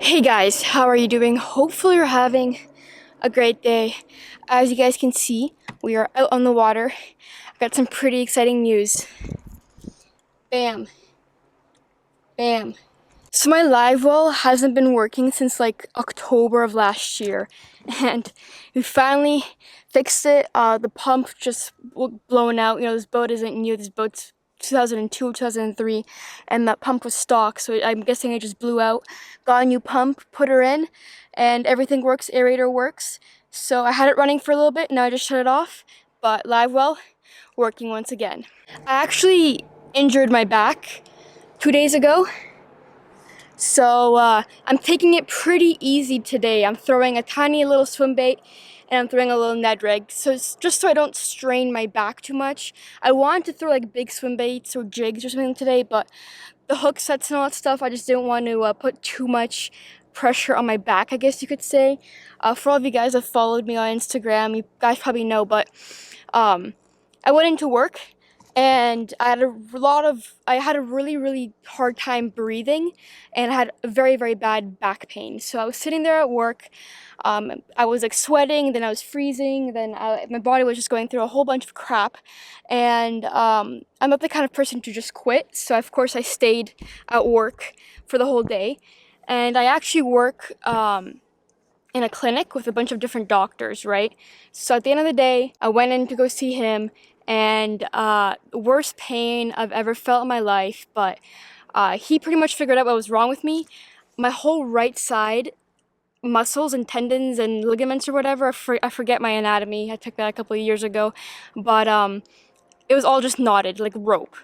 Hey guys, how are you doing? Hopefully you're having a great day. As you guys can see, we are out on the water. I've got some pretty exciting news. Bam. Bam. So my live well hasn't been working since like October of last year, and we finally fixed it. The pump just blown out. You know, this boat isn't new. This boat's 2002, 2003, and that pump was stock, so I'm guessing it just blew out. Got a new pump, put her in, and everything works. Aerator works. So I had it running for a little bit. Now I just shut it off. But live well, working once again. I actually injured my back 2 days ago. So I'm taking it pretty easy today. I'm throwing a tiny little swim bait and I'm throwing a little Ned rig. So it's just so I don't strain my back too much. I wanted to throw like big swim baits or jigs or something today, but the hook sets and all that stuff, I just didn't want to put too much pressure on my back, I guess you could say. For all of you guys that followed me on Instagram, you guys probably know, but I went into work and I had a really hard time breathing, and I had a very bad back pain. So I was sitting there at work, I was like sweating, then I was freezing, then my body was just going through a whole bunch of crap, and I'm not the kind of person to just quit, so of course I stayed at work for the whole day. And I actually work in a clinic with a bunch of different doctors, right? So at the end of the day, I went in to go see him, and worst pain I've ever felt in my life, but he pretty much figured out what was wrong with me. My whole right side muscles and tendons and ligaments or whatever, I forget my anatomy, I took that a couple of years ago, but it was all just knotted like rope,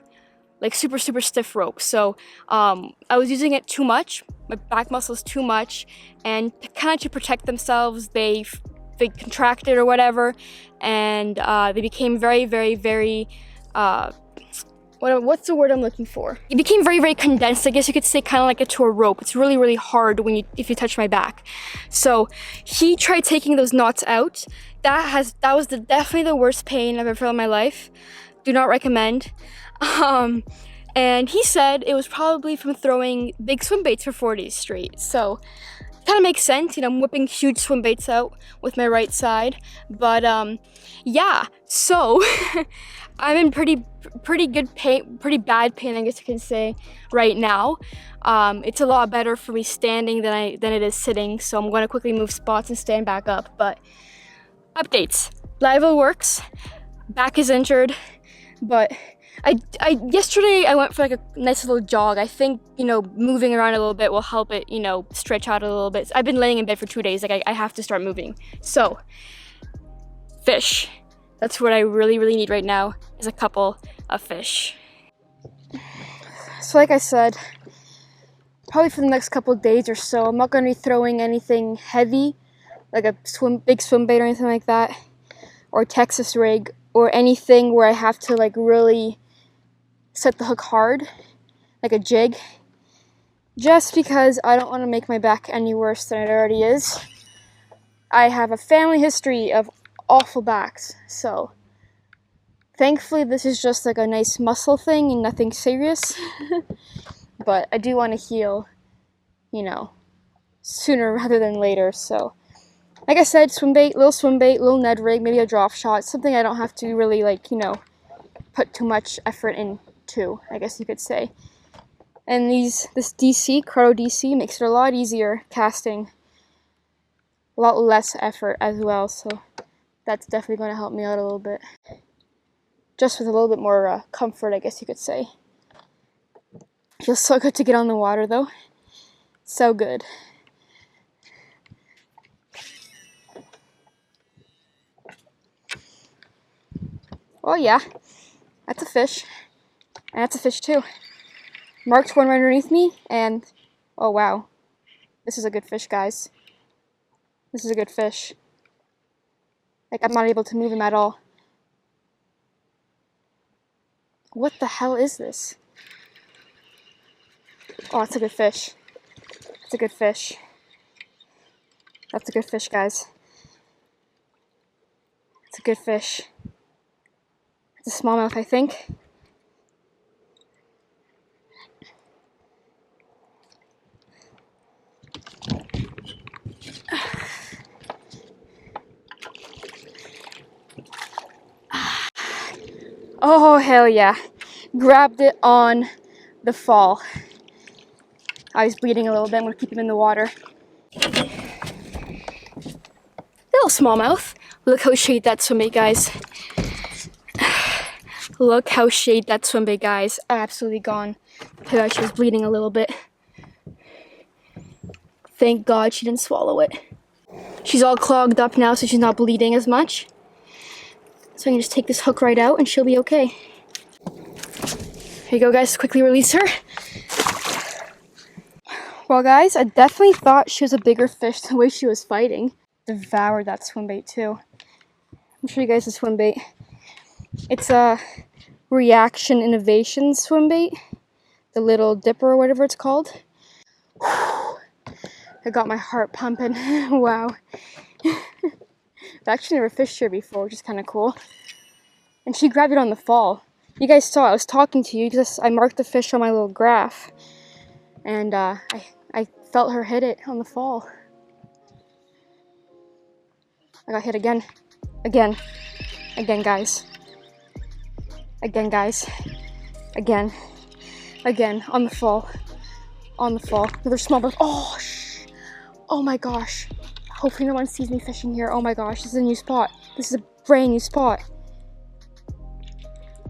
like super stiff rope. So I was using it too much, my back muscles too much, and kind of to protect themselves, they contracted or whatever, and they became very what's the word I'm looking for? It became very condensed, I guess you could say, kind of like to a rope. It's really hard if you touch my back. So he tried taking those knots out. That was definitely the worst pain I've ever felt in my life. Do not recommend. And he said it was probably from throwing big swim baits for 4 days straight. So kind of makes sense, you know, I'm whipping huge swim baits out with my right side. But yeah, so I'm in pretty good pain, pretty bad pain, I guess you can say, right now. It's a lot better for me standing than it is sitting, so I'm going to quickly move spots and stand back up. But updates: Live works, back is injured, but yesterday I went for like a nice little jog. I think, you know, moving around a little bit will help it, you know, stretch out a little bit. I've been laying in bed for 2 days. Like I have to start moving. So fish, that's what I really need right now, is a couple of fish. So like I said, probably for the next couple of days or so, I'm not going to be throwing anything heavy, like a big swim bait or anything like that, or Texas rig, or anything where I have to like really set the hook hard, like a jig, just because I don't want to make my back any worse than it already is. I have a family history of awful backs, so thankfully this is just like a nice muscle thing and nothing serious. But I do want to heal, you know, sooner rather than later. So like I said, little Ned rig, maybe a drop shot, something I don't have to really, like, you know, put too much effort into, I guess you could say. And this Crowdo DC makes it a lot easier casting, a lot less effort as well, so that's definitely going to help me out a little bit. Just with a little bit more comfort, I guess you could say. Feels so good to get on the water though. So good. Oh yeah, that's a fish. And that's a fish too. Marked one right underneath me, and oh wow. This is a good fish, guys. This is a good fish. Like, I'm not able to move him at all. What the hell is this? Oh, it's a good fish. It's a good fish. That's a good fish, guys. It's a good fish. It's a smallmouth, I think. Oh, hell yeah. Grabbed it on the fall. I was bleeding a little bit. I'm gonna keep him in the water. Little smallmouth. Look how shade that swimbait, guys. Look how shade that swimbait, guys. Absolutely gone. She was bleeding a little bit. Thank God she didn't swallow it. She's all clogged up now, so she's not bleeding as much. So I can just take this hook right out and she'll be okay. Here you go, guys. Quickly release her. Well, guys, I definitely thought she was a bigger fish the way she was fighting. Devoured that swimbait too. I'll show you guys the swimbait. It's a Reaction Innovation swimbait. The little dipper or whatever it's called. I got my heart pumping. Wow. I've actually never fished here before, which is kind of cool. And she grabbed it on the fall. You guys saw I was talking to you because I marked the fish on my little graph. And I felt her hit it on the fall. I got hit again. Again, guys. Again, guys. Again, on the fall. On the fall. Another smallmouth. Oh, shh. Oh my gosh. Hopefully no one sees me fishing here. Oh my gosh, this is a new spot. This is a brand new spot.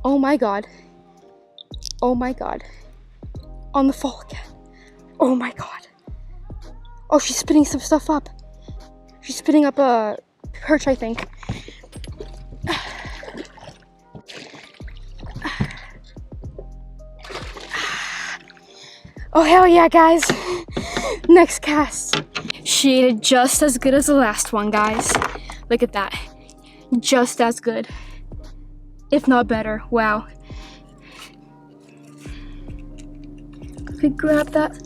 Oh my God. Oh my God. On the fall again. Oh my God. Oh, she's spitting some stuff up. She's spitting up a perch, I think. Oh, hell yeah, guys. Next cast. She ate it just as good as the last one, guys. Look at that. Just as good. If not better. Wow. Could grab that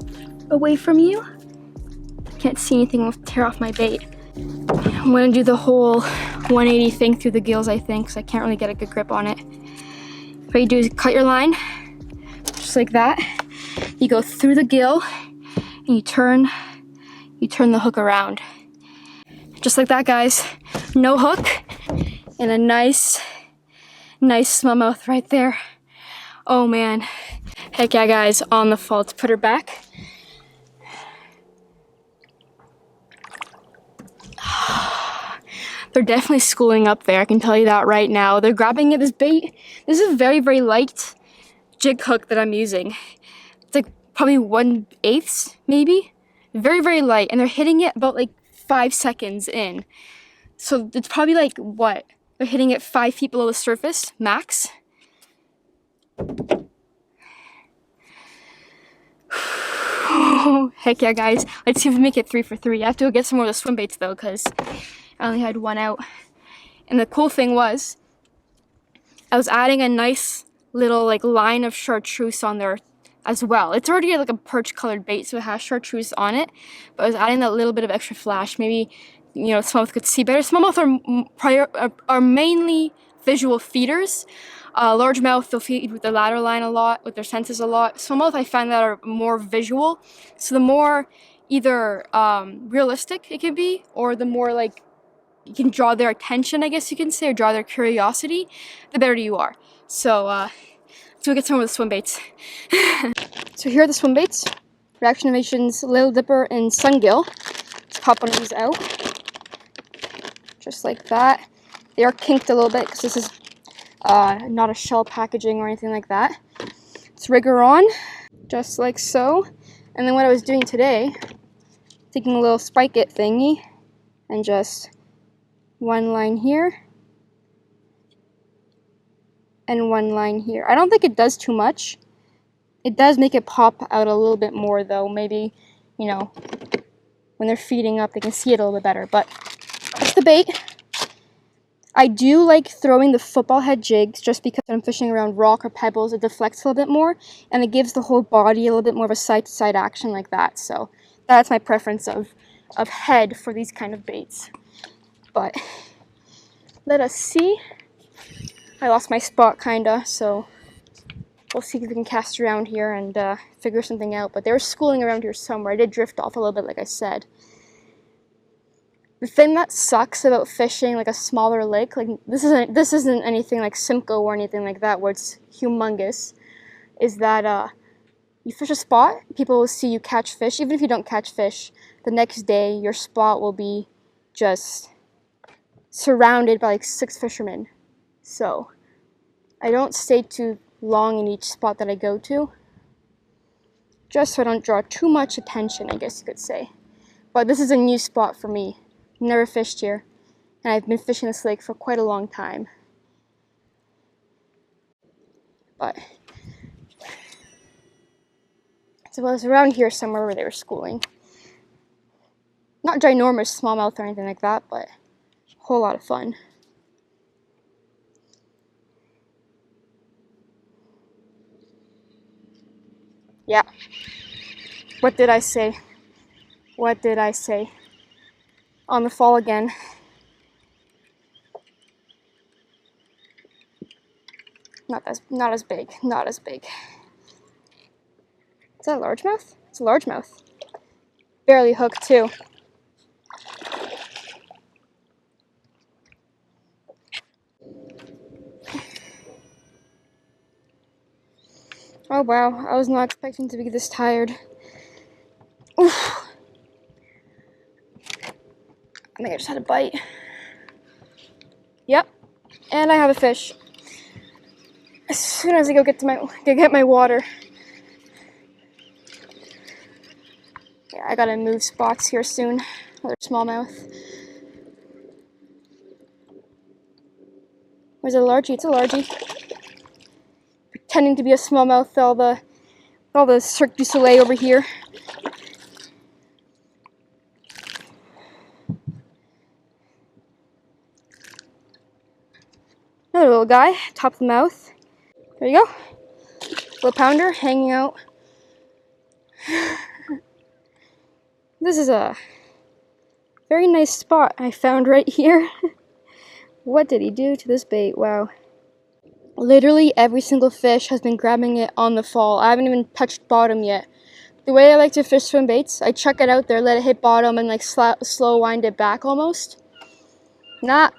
away from you. Can't see anything, will tear off my bait. I'm gonna do the whole 180 thing through the gills, I think, because I can't really get a good grip on it. What you do is cut your line, just like that. You go through the gill, and you turn the hook around. Just like that, guys. No hook, and a nice smallmouth right there. Oh man. Heck yeah, guys, on the fall. To put her back. They're definitely schooling up there, I can tell you that right now. They're grabbing at this bait. This is a very, very light jig hook that I'm using. It's like probably 1/8, maybe. Very, very light, and they're hitting it about like 5 seconds in. So it's probably like, what? They're hitting it 5 feet below the surface, max. Heck yeah, guys. Let's see if we make it 3 for 3. I have to go get some more of the swim baits though, because I only had one out. And the cool thing was, I was adding a nice little like line of chartreuse on there as well. It's already like a perch colored bait, so it has chartreuse on it. But I was adding that little bit of extra flash. Maybe, you know, smallmouth could see better. Smallmouth are mainly visual feeders. Largemouth, they'll feed with their lateral line a lot, with their senses a lot. Smallmouth, I find that are more visual. So the more either realistic it can be, or the more like you can draw their attention, I guess you can say, or draw their curiosity, the better you are. So let's go get some of the swim baits. So here are the swim baits. Reaction Innovations Little Dipper and Sungill. Let's pop one of these out. Just like that. They are kinked a little bit because this is not a shell packaging or anything like that. Let's rig her on, just like so. And then what I was doing today, taking a little spike it thingy, and just one line here, and one line here. I don't think it does too much. It does make it pop out a little bit more though. Maybe, you know, when they're feeding up, they can see it a little bit better. But that's the bait. I do like throwing the football head jigs just because I'm fishing around rock or pebbles. It deflects a little bit more, and it gives the whole body a little bit more of a side-to-side action like that. So that's my preference of head for these kind of baits. But let us see. I lost my spot kinda, so we'll see if we can cast around here and figure something out. But they were schooling around here somewhere. I did drift off a little bit, like I said. The thing that sucks about fishing like a smaller lake, like this isn't anything like Simcoe or anything like that where it's humongous, is that you fish a spot, people will see you catch fish. Even if you don't catch fish, the next day your spot will be just surrounded by like 6 fishermen. So I don't stay too long in each spot that I go to, just so I don't draw too much attention, I guess you could say. But this is a new spot for me. Never fished here, and I've been fishing this lake for quite a long time. But so it was around here somewhere where they were schooling. Not ginormous smallmouth or anything like that, but a whole lot of fun. Yeah. What did I say? What did I say? On the fall again. Not as big. Not as big. Is that a largemouth? It's a largemouth. Barely hooked too. Oh wow, I was not expecting to be this tired. Oof. I think I just had a bite. Yep, and I have a fish. As soon as I go get my water. Yeah, I gotta move spots here soon. Another smallmouth. Where's a largie? It's a largie. Pretending to be a smallmouth, all the Cirque du Soleil over here. Another little guy, top of the mouth. There you go. Little pounder hanging out. This is a very nice spot I found right here. What did he do to this bait? Wow. Literally every single fish has been grabbing it on the fall. I haven't even touched bottom yet. The way I like to fish swim baits, I chuck it out there, let it hit bottom, and like slow wind it back almost. Not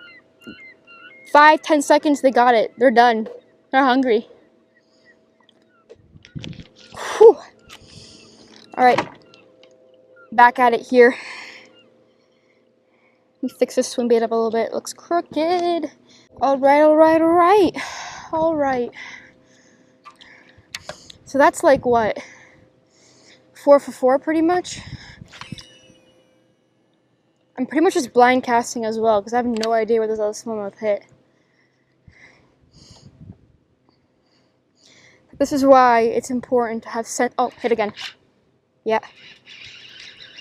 5-10 seconds, they got it. They're done. They're hungry. Whew. All right, back at it here. Let me fix this swim bait up a little bit. It looks crooked. All right. So that's like what? 4 for 4 pretty much. I'm pretty much just blind casting as well because I have no idea where this other smallmouth hit. This is why it's important to have oh, hit again. Yeah.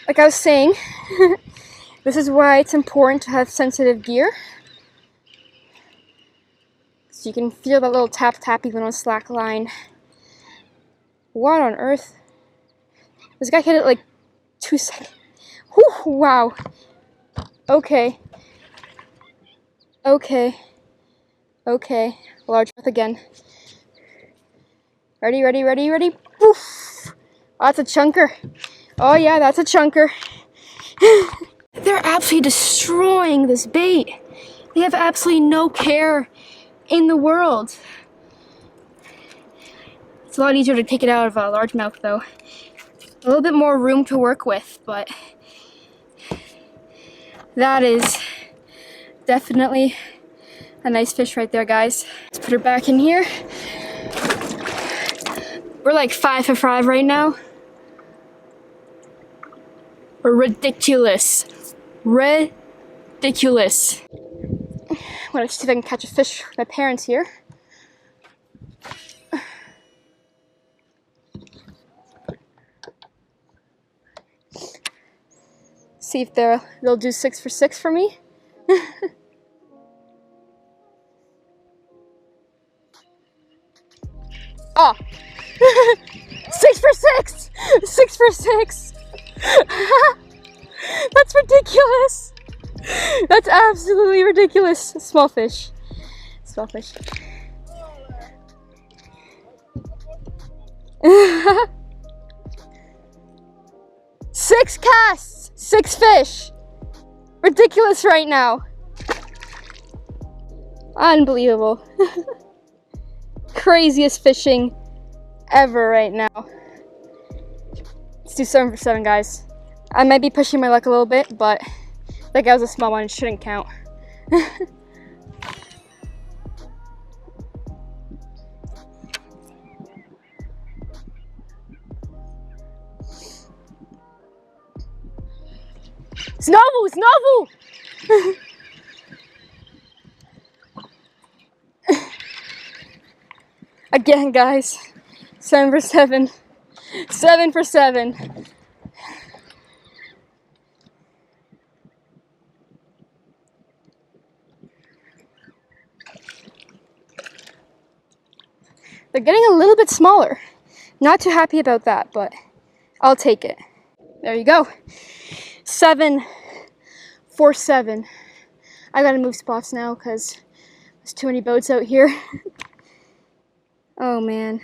Like I was saying, this is why it's important to have sensitive gear. So you can feel that little tap even on slack line. What on earth? This guy hit it like 2 seconds. Whew, wow. Okay. Largemouth again. Ready. Poof. Oh, that's a chunker. Oh yeah, that's a chunker. They're absolutely destroying this bait. They have absolutely no care in the world. It's a lot easier to take it out of a largemouth though. A little bit more room to work with, but that is definitely a nice fish right there, guys. Let's put her back in here. We're like 5 for 5 right now. Ridiculous. I'm gonna see if I can catch a fish with my parents here. See if they'll do 6 for 6 for me. Oh! 6 for 6! 6 for 6! That's ridiculous! That's absolutely ridiculous. Small fish. 6 casts! 6 fish! ridiculous right now. Unbelievable. Craziest fishing ever right now. Let's do 7 for 7, guys. I might be pushing my luck a little bit, but that guy was a small one, it shouldn't count. Znowu, znowu! Again, guys, 7 for 7. 7 for 7. They're getting a little bit smaller. Not too happy about that, but I'll take it. There you go. 7 for 7. I gotta move spots now because there's too many boats out here. Oh man.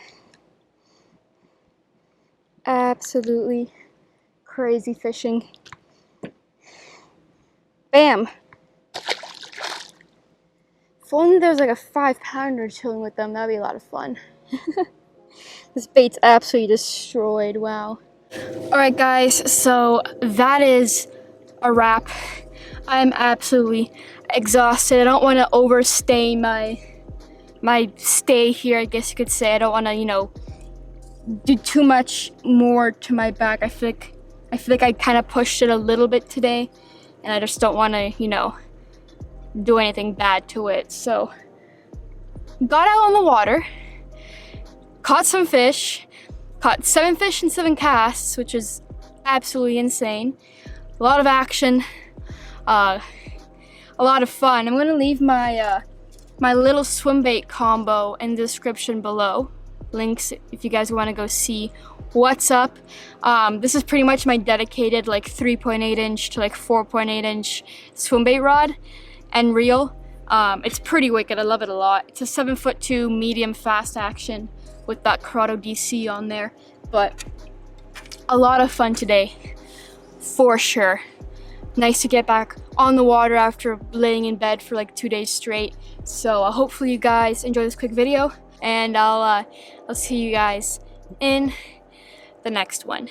Absolutely crazy fishing. Bam. If only there was like a 5-pounder chilling with them, that'd be a lot of fun. This bait's absolutely destroyed. Wow. Alright guys, so that is a wrap. I'm absolutely exhausted. I don't want to overstay my stay here, I guess you could say. I don't want to, you know, do too much more to my back. I feel like I kind of pushed it a little bit today, and I just don't want to, you know, do anything bad to it. So got out on the water, caught some fish, caught 7 fish and 7 casts, which is absolutely insane. A lot of action, a lot of fun. I'm gonna leave my my little swim bait combo in the description below. Links if you guys want to go see what's up. This is pretty much my dedicated like 3.8 inch to like 4.8 inch swim bait rod and reel. It's pretty wicked. I love it a lot. It's a 7'2" medium fast action with that Corrado DC on there, but a lot of fun today for sure. Nice to get back on the water after laying in bed for like 2 days straight. So hopefully you guys enjoy this quick video, and I'll see you guys in the next one.